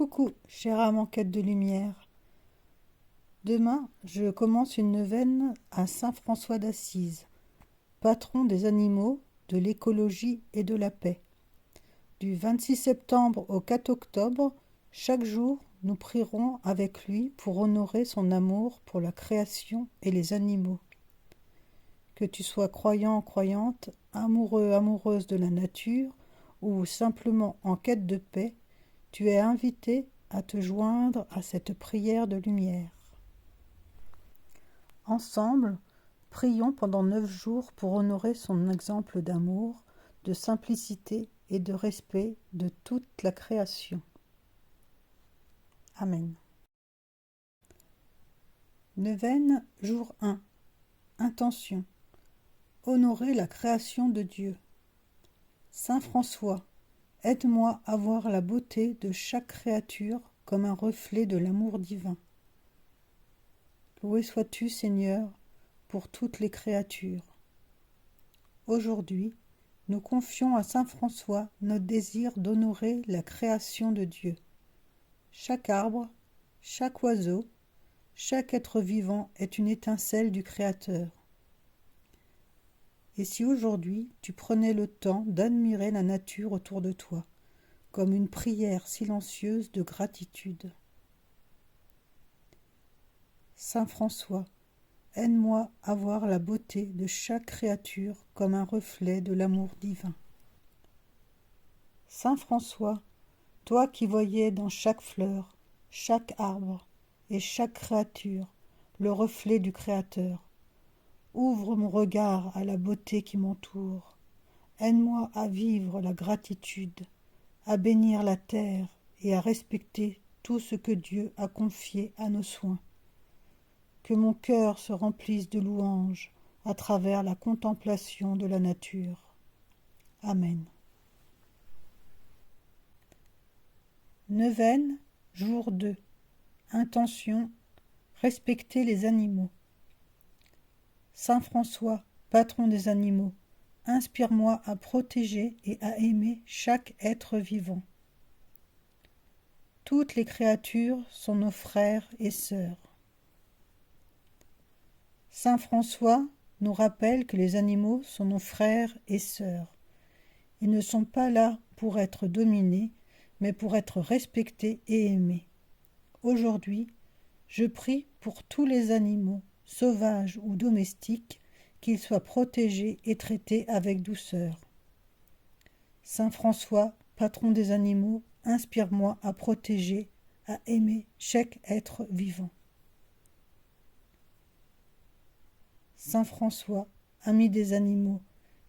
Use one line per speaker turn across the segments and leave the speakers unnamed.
Coucou, chère âme en quête de lumière. Demain, je commence une neuvaine à saint François d'Assise, patron des animaux, de l'écologie et de la paix. Du 26 septembre au 4 octobre, chaque jour, nous prierons avec lui pour honorer son amour pour la création et les animaux. Que tu sois croyant, croyante, amoureux, amoureuse de la nature ou simplement en quête de paix, tu es invité à te joindre à cette prière de lumière. Ensemble, prions pendant 9 jours pour honorer son exemple d'amour, de simplicité et de respect de toute la création. Amen. Neuvaine, jour 1. Intention. Honorer la création de Dieu. Saint François, aide-moi à voir la beauté de chaque créature comme un reflet de l'amour divin. Loué sois-tu, Seigneur, pour toutes les créatures. Aujourd'hui, nous confions à saint François notre désir d'honorer la création de Dieu. Chaque arbre, chaque oiseau, chaque être vivant est une étincelle du Créateur. Et si aujourd'hui tu prenais le temps d'admirer la nature autour de toi, comme une prière silencieuse de gratitude. Saint François, aide-moi à voir la beauté de chaque créature comme un reflet de l'amour divin. Saint François, toi qui voyais dans chaque fleur, chaque arbre et chaque créature le reflet du Créateur, ouvre mon regard à la beauté qui m'entoure. Aide-moi à vivre la gratitude, à bénir la terre et à respecter tout ce que Dieu a confié à nos soins. Que mon cœur se remplisse de louanges à travers la contemplation de la nature. Amen. Neuvaine, jour 2. Intention, respecter les animaux. Saint François, patron des animaux, inspire-moi à protéger et à aimer chaque être vivant. Toutes les créatures sont nos frères et sœurs. Saint François nous rappelle que les animaux sont nos frères et sœurs. Ils ne sont pas là pour être dominés, mais pour être respectés et aimés. Aujourd'hui, je prie pour tous les animaux, sauvages ou domestiques, qu'ils soient protégés et traités avec douceur. Saint François, patron des animaux, inspire-moi à protéger, à aimer chaque être vivant. Saint François, ami des animaux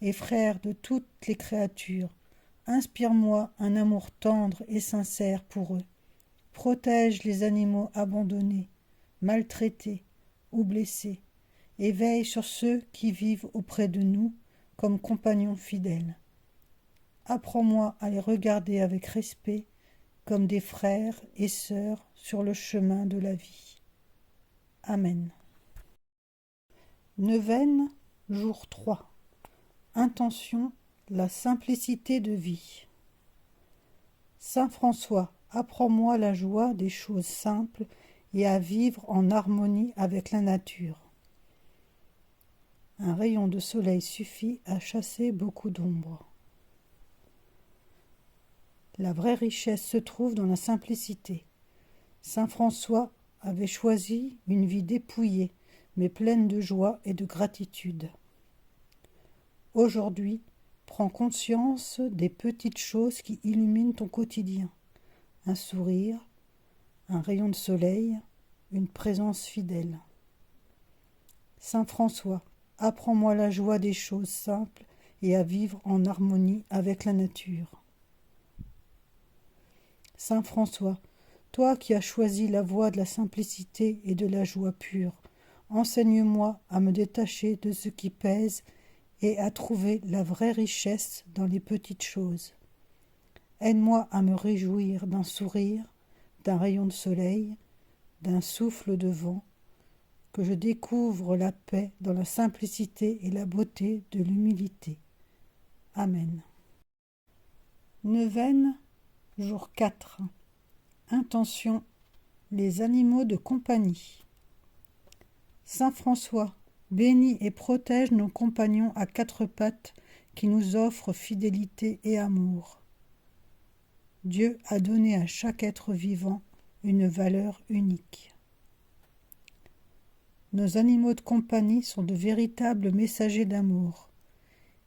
et frère de toutes les créatures, inspire-moi un amour tendre et sincère pour eux. Protège les animaux abandonnés, maltraités ou blessés, et veille sur ceux qui vivent auprès de nous comme compagnons fidèles. Apprends-moi à les regarder avec respect comme des frères et sœurs sur le chemin de la vie. Amen. Neuvaine, jour 3. Intention, la simplicité de vie. Saint François, apprends-moi la joie des choses simples et à vivre en harmonie avec la nature. Un rayon de soleil suffit à chasser beaucoup d'ombre. La vraie richesse se trouve dans la simplicité. Saint François avait choisi une vie dépouillée, mais pleine de joie et de gratitude. Aujourd'hui, prends conscience des petites choses qui illuminent ton quotidien. Un sourire, un rayon de soleil, une présence fidèle. Saint François, apprends-moi la joie des choses simples et à vivre en harmonie avec la nature. Saint François, toi qui as choisi la voie de la simplicité et de la joie pure, enseigne-moi à me détacher de ce qui pèse et à trouver la vraie richesse dans les petites choses. Aide-moi à me réjouir d'un sourire, d'un rayon de soleil, d'un souffle de vent, que je découvre la paix dans la simplicité et la beauté de l'humilité. Amen. Neuvaine, jour 4. Intention, les animaux de compagnie. Saint François, bénis et protège nos compagnons à quatre pattes qui nous offrent fidélité et amour. Dieu a donné à chaque être vivant une valeur unique. Nos animaux de compagnie sont de véritables messagers d'amour.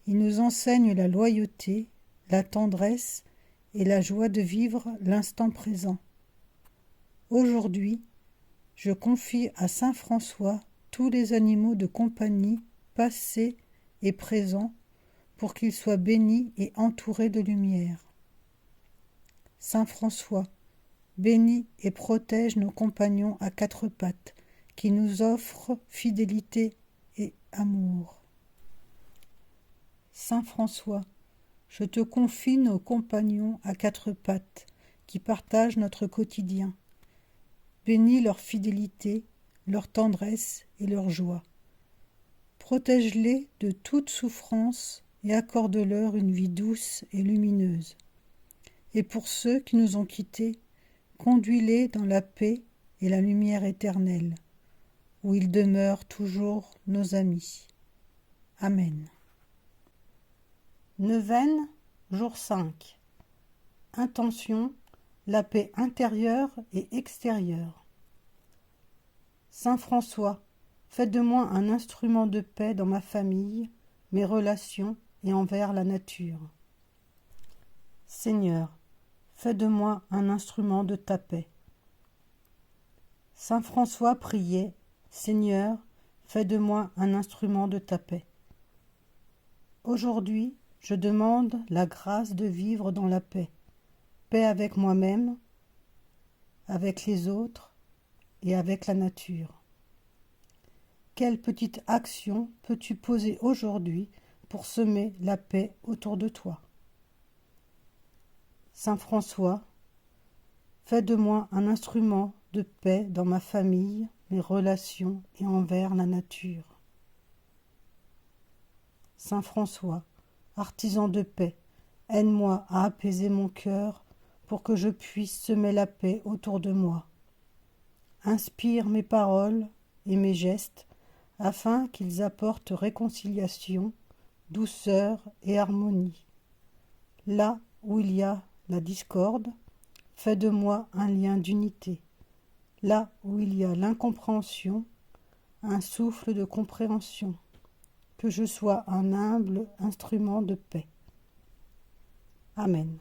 Ils nous enseignent la loyauté, la tendresse et la joie de vivre l'instant présent. Aujourd'hui, je confie à Saint François tous les animaux de compagnie, passés et présents, pour qu'ils soient bénis et entourés de lumière. Saint François, bénis et protège nos compagnons à quatre pattes, qui nous offrent fidélité et amour. Saint François, je te confie nos compagnons à quatre pattes, qui partagent notre quotidien. Bénis leur fidélité, leur tendresse et leur joie. Protège-les de toute souffrance et accorde-leur une vie douce et lumineuse. Et pour ceux qui nous ont quittés, conduis-les dans la paix et la lumière éternelle, où ils demeurent toujours nos amis. Amen. Neuvaine, jour 5. Intention, la paix intérieure et extérieure. Saint François, fais de moi un instrument de paix dans ma famille, mes relations et envers la nature. Seigneur, fais de moi un instrument de ta paix. Saint François priait, Seigneur, fais de moi un instrument de ta paix. Aujourd'hui, je demande la grâce de vivre dans la paix, paix avec moi-même, avec les autres et avec la nature. Quelle petite action peux-tu poser aujourd'hui pour semer la paix autour de toi? Saint François, fais de moi un instrument de paix dans ma famille, mes relations et envers la nature. Saint François, artisan de paix, aide-moi à apaiser mon cœur pour que je puisse semer la paix autour de moi. Inspire mes paroles et mes gestes afin qu'ils apportent réconciliation, douceur et harmonie. Là où il y a la discorde, fais de moi un lien d'unité. Là où il y a l'incompréhension, un souffle de compréhension. Que je sois un humble instrument de paix. Amen.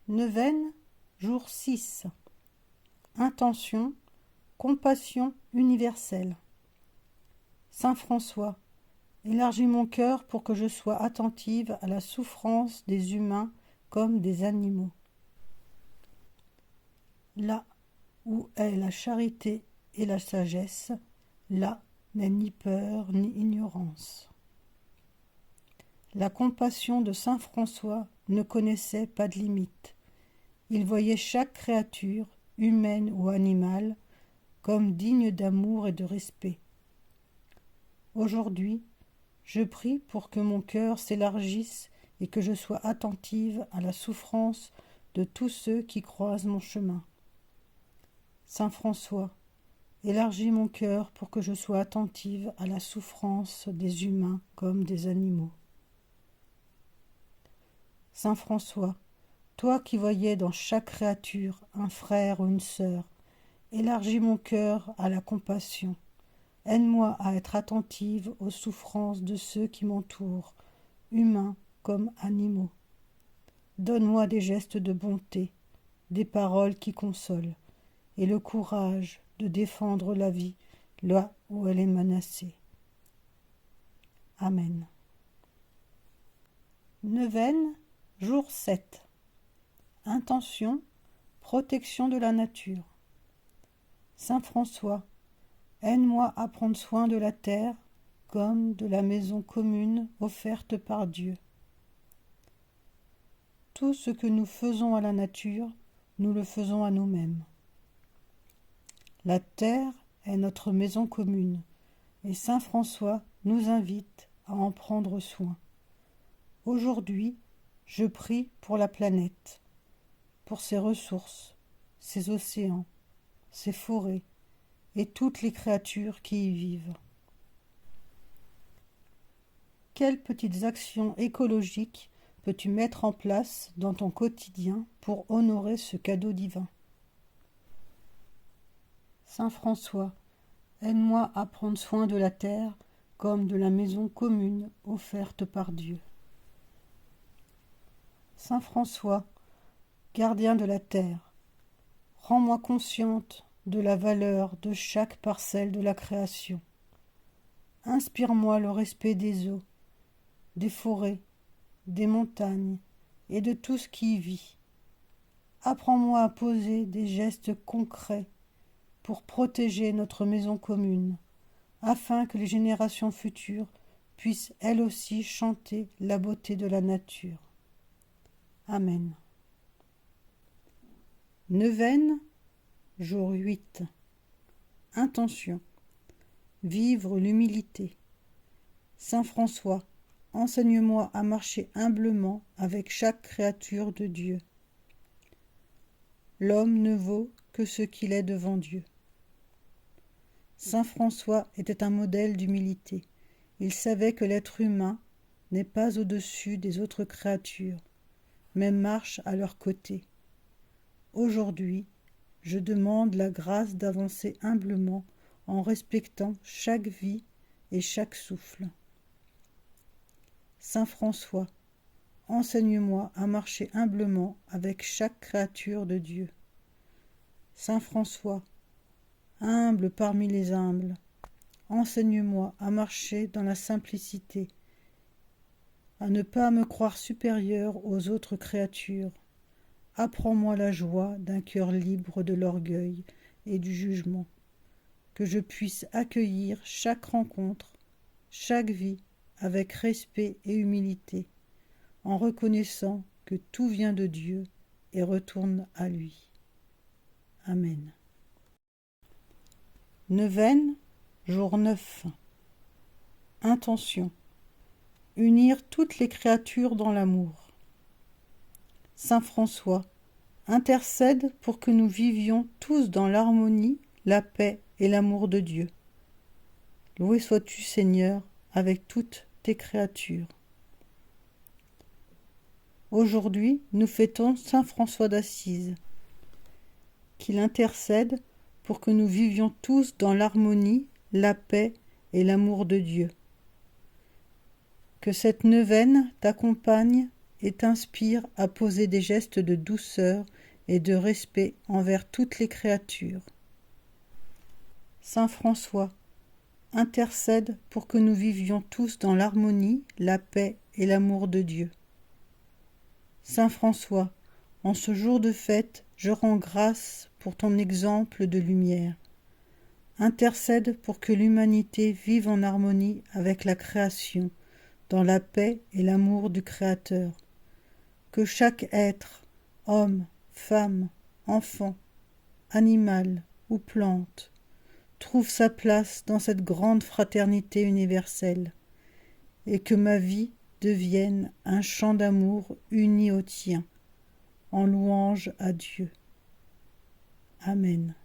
Neuvaine, jour 6. Intention, compassion universelle. Saint François, élargis mon cœur pour que je sois attentive à la souffrance des humains comme des animaux. Là où est la charité et la sagesse, là n'est ni peur ni ignorance. La compassion de saint François ne connaissait pas de limite. Il voyait chaque créature, humaine ou animale, comme digne d'amour et de respect. Aujourd'hui, je prie pour que mon cœur s'élargisse et que je sois attentive à la souffrance de tous ceux qui croisent mon chemin. Saint François, élargis mon cœur pour que je sois attentive à la souffrance des humains comme des animaux. Saint François, toi qui voyais dans chaque créature un frère ou une sœur, élargis mon cœur à la compassion. Aide-moi à être attentive aux souffrances de ceux qui m'entourent, humains comme animaux. Donne-moi des gestes de bonté, des paroles qui consolent, et le courage de défendre la vie là où elle est menacée. Amen. Neuvaine, jour 7. Intention, protection de la nature. Saint François, aide-moi à prendre soin de la terre comme de la maison commune offerte par Dieu. Tout ce que nous faisons à la nature, nous le faisons à nous-mêmes. La terre est notre maison commune, et saint François nous invite à en prendre soin. Aujourd'hui, je prie pour la planète, pour ses ressources, ses océans, ses forêts et toutes les créatures qui y vivent. Quelles petites actions écologiques peux-tu mettre en place dans ton quotidien pour honorer ce cadeau divin? Saint François, aide-moi à prendre soin de la terre comme de la maison commune offerte par Dieu. Saint François, gardien de la terre, rends-moi consciente de la valeur de chaque parcelle de la création. Inspire-moi le respect des eaux, des forêts, des montagnes et de tout ce qui y vit. Apprends-moi à poser des gestes concrets pour protéger notre maison commune, afin que les générations futures puissent elles aussi chanter la beauté de la nature. Amen. Neuvaine, jour 8. Intention. Vivre l'humilité. Saint François, enseigne-moi à marcher humblement avec chaque créature de Dieu. L'homme ne vaut que ce qu'il est devant Dieu. Saint François était un modèle d'humilité. Il savait que l'être humain n'est pas au-dessus des autres créatures, mais marche à leur côté. Aujourd'hui, je demande la grâce d'avancer humblement en respectant chaque vie et chaque souffle. Saint François, enseigne-moi à marcher humblement avec chaque créature de Dieu. Saint François, humble parmi les humbles, enseigne-moi à marcher dans la simplicité, à ne pas me croire supérieur aux autres créatures. Apprends-moi la joie d'un cœur libre de l'orgueil et du jugement, que je puisse accueillir chaque rencontre, chaque vie avec respect et humilité, en reconnaissant que tout vient de Dieu et retourne à lui. Amen. Neuvaine, jour 9. Intention. Unir toutes les créatures dans l'amour. Saint François, intercède pour que nous vivions tous dans l'harmonie, la paix et l'amour de Dieu. Loué sois-tu, Seigneur, avec toutes tes créatures. Aujourd'hui, nous fêtons Saint François d'Assise. Qu'il intercède pour que nous vivions tous dans l'harmonie, la paix et l'amour de Dieu. Que cette neuvaine t'accompagne et t'inspire à poser des gestes de douceur et de respect envers toutes les créatures. Saint François, intercède pour que nous vivions tous dans l'harmonie, la paix et l'amour de Dieu. Saint François, en ce jour de fête, je rends grâce pour ton exemple de lumière. Intercède pour que l'humanité vive en harmonie avec la création, dans la paix et l'amour du Créateur. Que chaque être, homme, femme, enfant, animal ou plante, trouve sa place dans cette grande fraternité universelle, et que ma vie devienne un chant d'amour uni au tien, en louange à Dieu. Amen.